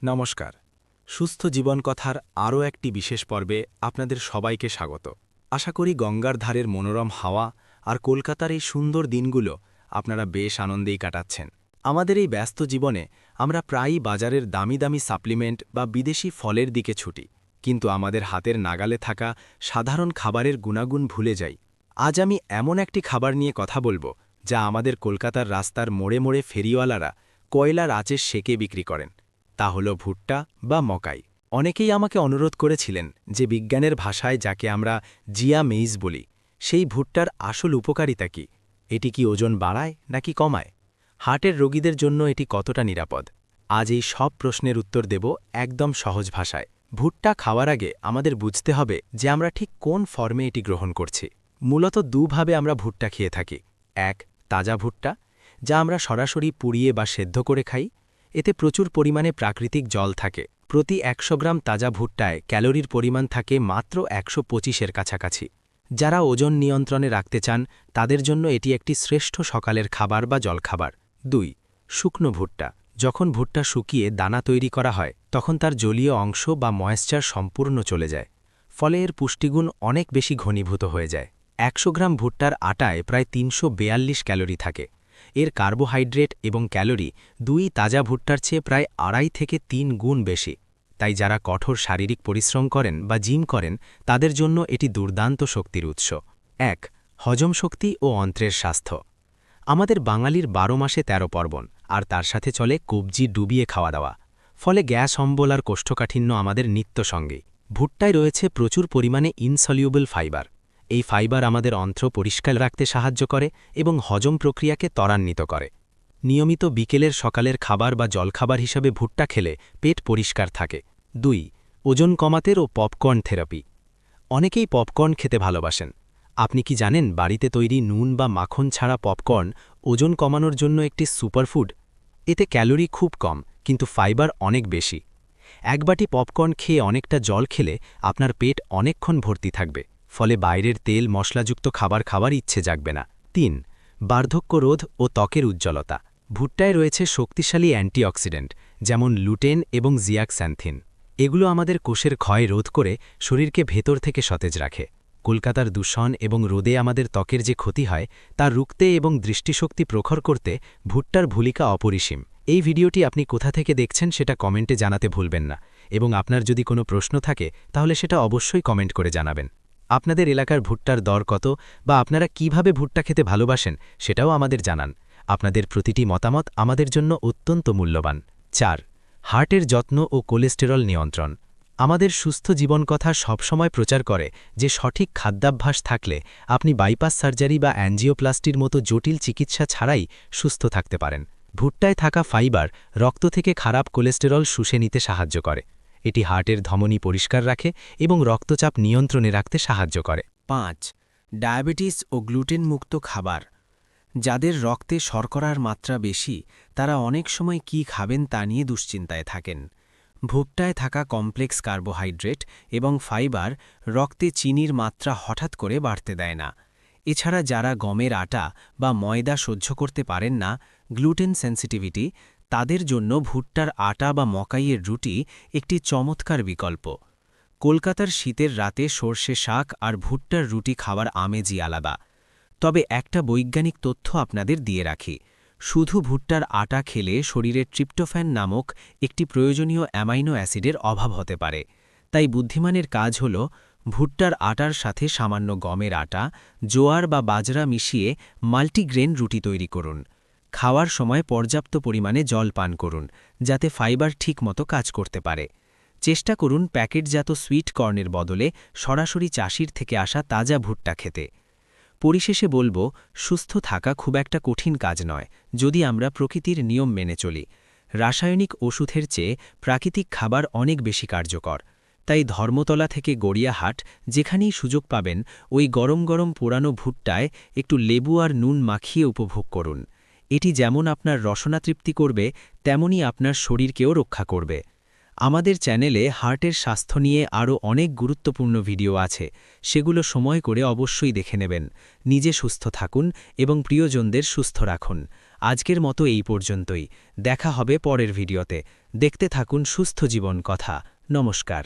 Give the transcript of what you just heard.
নমস্কার। সুস্থ জীবন কথার আরও একটি বিশেষ পর্বে আপনাদের সবাইকে স্বাগত। আশা করি গঙ্গার ধারের মনোরম হাওয়া আর কলকাতার এই সুন্দর দিনগুলো আপনারা বেশ আনন্দেই কাটাচ্ছেন। আমাদের এই ব্যস্ত জীবনে আমরা প্রায়ই বাজারের দামি দামি সাপ্লিমেন্ট বা বিদেশি ফলের দিকে ছুটি, কিন্তু আমাদের হাতের নাগালে থাকা সাধারণ খাবারের গুণাগুণ ভুলে যাই। আজ আমি এমন একটি খাবার নিয়ে কথা বলবো যা আমাদের কলকাতার রাস্তার মোড়ে মোড়ে ফেরিওয়ালারা কয়লার আঁচে সেকে বিক্রি করেন। তা হল ভুট্টা বা মকাই। অনেকেই আমাকে অনুরোধ করেছিলেন যে বিজ্ঞানের ভাষায় যাকে আমরা জিয়া মেইজ বলি, সেই ভুট্টার আসল উপকারিতা কি? এটি কি ওজন বাড়ায় নাকি কমায়? হার্টের রোগীদের জন্য এটি কতটা নিরাপদ? আজ এই সব প্রশ্নের উত্তর দেব একদম সহজ ভাষায়। ভুট্টা খাওয়ার আগে আমাদের বুঝতে হবে যে আমরা ঠিক কোন ফর্মে এটি গ্রহণ করছি। মূলত দুভাবে আমরা ভুট্টা খেয়ে থাকি। এক, তাজা ভুট্টা, যা আমরা সরাসরি পুড়িয়ে বা সেদ্ধ করে খাই। এতে প্রচুর পরিমাণে প্রাকৃতিক জল থাকে। প্রতি ১০০ গ্রাম তাজা ভুট্টায় ক্যালোরির পরিমাণ থাকে মাত্র ১২৫-এর কাছাকাছি। যারা ওজন নিয়ন্ত্রণে রাখতে চান তাদের জন্য এটি একটি শ্রেষ্ঠ সকালের খাবার বা জলখাবার। ২, শুকনো ভুট্টা। যখন ভুট্টা শুকিয়ে দানা তৈরি করা হয় তখন তার জলীয় অংশ বা ময়েশ্চার সম্পূর্ণ চলে যায়, ফলে এর পুষ্টিগুণ অনেক বেশি ঘনীভূত হয়ে যায়। ১০০ গ্রাম ভুট্টার আটায় প্রায় ৩৪২ ক্যালোরি থাকে। এর কার্বোহাইড্রেট এবং ক্যালোরি দুই তাজা ভুট্টার চেয়ে প্রায় ২.৫ থেকে ৩ গুণ বেশি। তাই যারা কঠোর শারীরিক পরিশ্রম করেন বা জিম করেন তাদের জন্য এটি দুর্দান্ত শক্তির উৎস। ১, হজম শক্তি ও অন্ত্রের স্বাস্থ্য। আমাদের বাঙালির ১২ মাসে ১৩ পার্বণ, আর তার সাথে চলে কবজি ডুবিয়ে খাওয়া দাওয়া। ফলে গ্যাস অম্বল আর কোষ্ঠকাঠিন্য আমাদের নিত্য সঙ্গী। ভুট্টায় রয়েছে প্রচুর পরিমাণে ইনসলিউবল ফাইবার। এই ফাইবার আমাদের অন্ত্র পরিষ্কার রাখতে সাহায্য করে এবং হজম প্রক্রিয়াকে ত্বরান্বিত করে। নিয়মিত বিকেলের সকালের খাবার বা জলখাবার হিসাবে ভুট্টা খেলে পেট পরিষ্কার থাকে। ২, ওজন কমাতে ও পপকর্ন থেরাপি। অনেকেই পপকর্ন খেতে ভালোবাসেন। আপনি কি জানেন বাড়িতে তৈরি নুন বা মাখন ছাড়া পপকর্ন ওজন কমানোর জন্য একটি সুপারফুড? এতে ক্যালোরি খুব কম কিন্তু ফাইবার অনেক বেশি। এক বাটি পপকর্ন খেয়ে অনেকটা জল খেলে আপনার পেট অনেকক্ষণ ভর্তি থাকবে, ফলে বাইরের তেল মশলাযুক্ত খাবার খাওয়ার ইচ্ছে জাগবে না। ৩, বার্ধক্য রোধ ও ত্বকের উজ্জ্বলতা। ভুট্টায় রয়েছে শক্তিশালী অ্যান্টিঅক্সিডেন্ট যেমন লুটেন এবং জিয়াক্স্যান্থিন। এগুলো আমাদের কোষের ক্ষয় রোধ করে শরীরকে ভেতর থেকে সতেজ রাখে। কলকাতার দূষণ এবং রোদে আমাদের ত্বকের যে ক্ষতি হয় তা রুখতে এবং দৃষ্টিশক্তি প্রখর করতে ভুট্টার ভূমিকা অপরিসীম। এই ভিডিওটি আপনি কোথা থেকে দেখছেন সেটা কমেন্টে জানাতে ভুলবেন না, এবং আপনার যদি কোনো প্রশ্ন থাকে তাহলে সেটা অবশ্যই কমেন্ট করে জানাবেন। আপনাদের এলাকার ভুট্টার দর কত বা আপনারা কিভাবে ভুট্টা খেতে ভালোবাসেন সেটাও আমাদের জানান। আপনাদের প্রতিটি মতামত আমাদের জন্য অত্যন্ত মূল্যবান। ৪, হার্টের যত্ন ও কোলেস্টেরল নিয়ন্ত্রণ। আমাদের সুস্থ জীবন কথা সবসময় প্রচার করে যে সঠিক খাদ্যাভ্যাস থাকলে আপনি বাইপাস সার্জারি বা অ্যাঞ্জিওপ্লাস্টির মতো জটিল চিকিৎসা ছাড়াই সুস্থ থাকতে পারেন। ভুট্টায় থাকা ফাইবার রক্ত থেকে খারাপ কোলেস্টেরল শুষে নিতে সাহায্য করে। এটি হার্টের ধমনী পরিষ্কার রাখে এবং রক্তচাপ নিয়ন্ত্রণে রাখতে সাহায্য করে। ৫, ডায়াবেটিস ও গ্লুটেন মুক্ত খাবার। যাদের রক্তে শর্করার মাত্রা বেশি তারা অনেক সময় কি খাবেন তা নিয়ে দুশ্চিন্তায় থাকেন। ভুট্টায় থাকা কমপ্লেক্স কার্বোহাইড্রেট এবং ফাইবার রক্তে চিনির মাত্রা হঠাৎ করে বাড়তে দেয় না। এছাড়া যারা গমের আটা বা ময়দা সহ্য করতে পারেন না, গ্লুটেন সেন্সিটিভিটি, তাদের জন্য ভুট্টার আটা বা মকাইয়ের রুটি একটি চমৎকার বিকল্প। কলকাতার শীতের রাতে সর্ষে শাক আর ভুট্টার রুটি খাওয়ার আমেজই আলাদা। তবে একটা বৈজ্ঞানিক তথ্য আপনাদের দিয়ে রাখি, শুধু ভুট্টার আটা খেলে শরীরে ট্রিপ্টোফ্যান নামক একটি প্রয়োজনীয় অ্যামাইনো অ্যাসিডের অভাব হতে পারে। তাই বুদ্ধিমানের কাজ হল ভুট্টার আটার সাথে সামান্য গমের আটা, জোয়ার বা বাজরা মিশিয়ে মাল্টিগ্রেন রুটি তৈরি করুন। খাওয়ার সময় পর্যাপ্ত পরিমাণে জল পান করুন যাতে ফাইবার ঠিকমতো কাজ করতে পারে। চেষ্টা করুন প্যাকেটজাত সুইট কর্নের বদলে সরাসরি চাষির থেকে আসা তাজা ভুট্টা খেতে। পরিশেষে বলবো, সুস্থ থাকা খুব একটা কঠিন কাজ নয় যদি আমরা প্রকৃতির নিয়ম মেনে চলি। রাসায়নিক ওষুধের চেয়ে প্রাকৃতিক খাবার অনেক বেশি কার্যকর। তাই ধর্মতলা থেকে গড়িয়াহাট যেখানেই সুযোগ পাবেন ওই গরম গরম পোড়ানো ভুট্টায় একটু লেবু আর নুন মাখিয়ে উপভোগ করুন। এটি যেমন আপনার রসনা তৃপ্তি করবে তেমনি আপনার শরীরকেও রক্ষা করবে। আমাদের চ্যানেলে হার্টের স্বাস্থ্য নিয়ে আরও অনেক গুরুত্বপূর্ণ ভিডিও আছে, সেগুলো সময় করে অবশ্যই দেখে নেবেন। নিজে সুস্থ থাকুন এবং প্রিয়জনদের সুস্থ রাখুন। আজকের মতো এই পর্যন্তই। দেখা হবে পরের ভিডিওতে। দেখতে থাকুন সুস্থ জীবন কথা। নমস্কার।